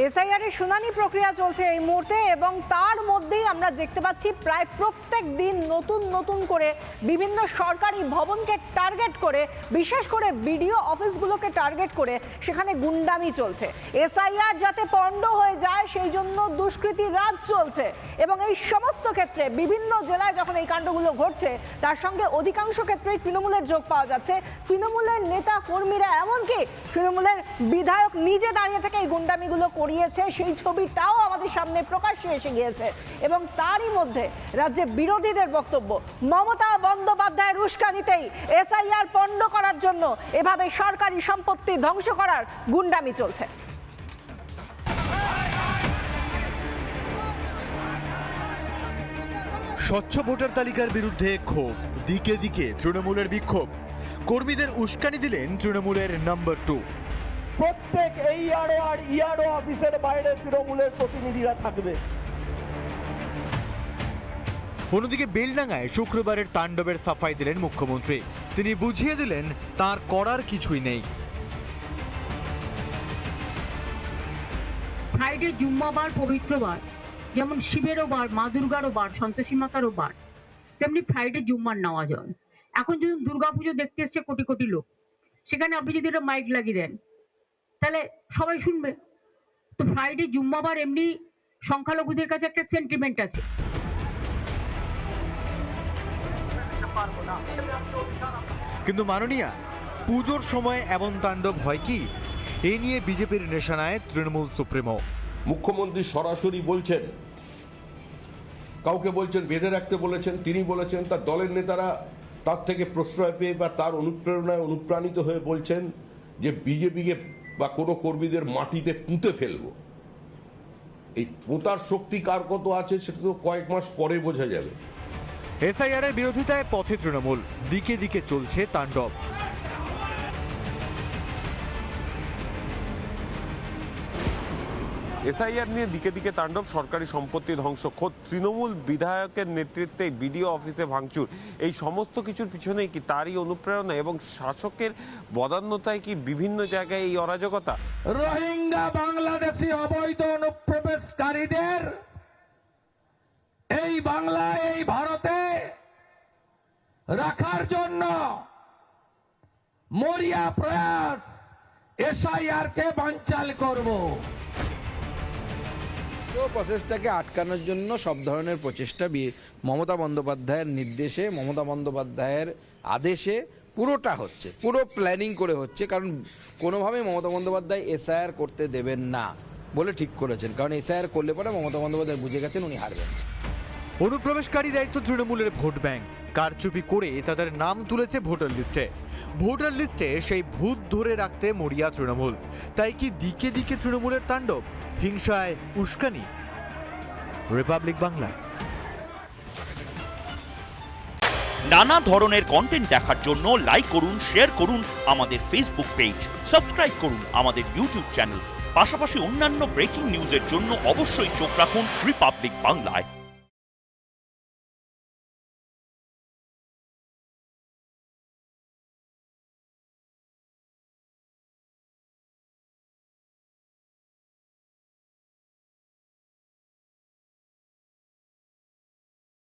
SIR এর শুনানি প্রক্রিয়া চলছে এই মুহূর্তে এবং তার মধ্যেই আমরা দেখতে পাচ্ছি প্রায় প্রত্যেক দিন নতুন নতুন করে বিভিন্ন সরকারি ভবনকে টার্গেট করে, বিশেষ করে বিডিও অফিসগুলোকে টার্গেট করে সেখানে গুন্ডামি চলছে। এসআইআর যাতে পণ্ড হয়ে যায় সেই জন্য দুষ্কৃতি রাজ চলছে এবং এই সমস্ত ক্ষেত্রে বিভিন্ন জেলায় যখন এই কাণ্ডগুলো ঘটছে তার সঙ্গে অধিকাংশ ক্ষেত্রেই তৃণমূলের যোগ পাওয়া যাচ্ছে। তৃণমূলের নেতা কর্মীরা, এমনকি তৃণমূলের বিধায়ক নিজে দাঁড়িয়ে থেকে এই গুন্ডামিগুলো করিয়েছে সেই ছবিটাও আমাদের সামনে প্রকাশ্যে এসে গিয়েছে। এবং তারই মধ্যে রাজ্যে বিরোধীদের বক্তব্য, মমতা বন্দ্যোপাধ্যায়ের উস্কানিতেই এসআইআর পণ্ড করার জন্য এভাবে সরকারি সম্পত্তি ধ্বংস করার গুন্ডামি চলছে। স্বচ্ছ ভোটার তালিকার বিরুদ্ধে ক্ষোভ, দিকে দিকে তৃণমূলের বিক্ষোভ। কর্মীদের উস্কানি দিলেন তৃণমূলের নাম্বার 2। প্রত্যেক এইআরও আর ইআরও অফিসের বাইরে তৃণমূলের প্রতিনিধিরা থাকবে। অন্যদিকে বেলডাঙ্গায় শুক্রবারের তাণ্ডবের সাফাই দিলেন মুখ্যমন্ত্রী। তিনি বুঝিয়ে দিলেন তার করার কিছুই নেই। ফ্রাইডে জুম্মাবার পবিত্রবার, যেমন শিবেরও বার, মা দুর্গারও বার, সন্তোষী মাতারও বার, তেমনি ফ্রাইডে জুম্মার নেওয়া যায়। এখন যদি দুর্গাপুজো দেখতে এসছে কোটি কোটি লোক, সেখানে আপনি যদি একটা মাইক লাগিয়ে দেন তাহলে সবাই শুনবে। তো ফ্রাইডে জুম্মাবার এমনি সংখ্যালঘুদের কাছে একটা সেন্টিমেন্ট আছে। কিন্তু মাননীয়া, পুজোর সময় এমন তাণ্ডব হয় কি? এই নিয়ে বিজেপির নিশানায় তৃণমূল সুপ্রিমো। মুখ্যমন্ত্রী সরাসরি বলছেন, কাউকে বলছেন বেঁধে রাখতে বলেছেন, তিনি বলেছেন, তার দলের নেতারা তার থেকে প্রশ্রয় পেয়ে বা তার অনুপ্রেরণায় অনুপ্রাণিত হয়ে বলছেন যে বিজেপিকে বা কোনো কর্মীদের মাটিতে পুঁতে ফেলবো। এই পোঁতার শক্তি কার কত আছে সেটা তো কয়েক মাস পরে বোঝা যাবে। এসআইআর এর বিরোধিতায় পথে তৃণমূল, দিকে দিকে চলছে তাণ্ডব। এসআইআর নিয়ে দিকে দিকে তাণ্ডব, সরকারি সম্পত্তি ধ্বংস, খোদ তৃণমূল বিধায়কের নেতৃত্বে বিডিও অফিসে ভাঙচুর। এই সমস্ত কিছুর পিছনেই কি তারই অনুপ্রেরণা এবং শাসকের বদান্যতায় কি বিভিন্ন জায়গায় এই অরাজকতা? রোহিঙ্গা বাংলাদেশি অবৈধ অনুপ্রবেশকারীদের এই বাংলায়, এই ভারতে রাখার জন্য মরিয়া প্রয়াস এসআইআর কে বানচাল করব। প্রসেসটাকে আটকানোর জন্য সব ধরনের প্রচেষ্টা মমতা বন্দ্যোপাধ্যায়ের নির্দেশে, মমতা বন্দ্যোপাধ্যায়ের আদেশে পুরোটা হচ্ছে, পুরো প্ল্যানিং করে হচ্ছে। কারণ কোনোভাবেই মমতা বন্দ্যোপাধ্যায় এসআইআর করতে দেবেন না বলে ঠিক করেছেন। কারণ এসআইআর করলে পরে মমতা বন্দ্যোপাধ্যায় বুঝে গেছেন উনি হারবেন। অনুপ্রবেশকারী দায়িত্ব তৃণমূলের ভোট ব্যাংক, কারচুপি করে তাদের নাম তুলেছে ভোটার লিস্টে। ভোটার লিস্টে সেই ভূত ধরে রাখতে মরিয়া তৃণমূল। তাই কি দিকে দিকে তৃণমূলের তাণ্ডব, হিংসায় উস্কানি? রিপাবলিক বাংলা। নানা ধরনের কন্টেন্ট দেখার জন্য লাইক করুন, শেয়ার করুন আমাদের ফেসবুক পেজ, সাবস্ক্রাইব করুন আমাদের ইউটিউব চ্যানেল। পাশাপাশি অন্যান্য ব্রেকিং নিউজের জন্য অবশ্যই চোখ রাখুন রিপাবলিক বাংলায়।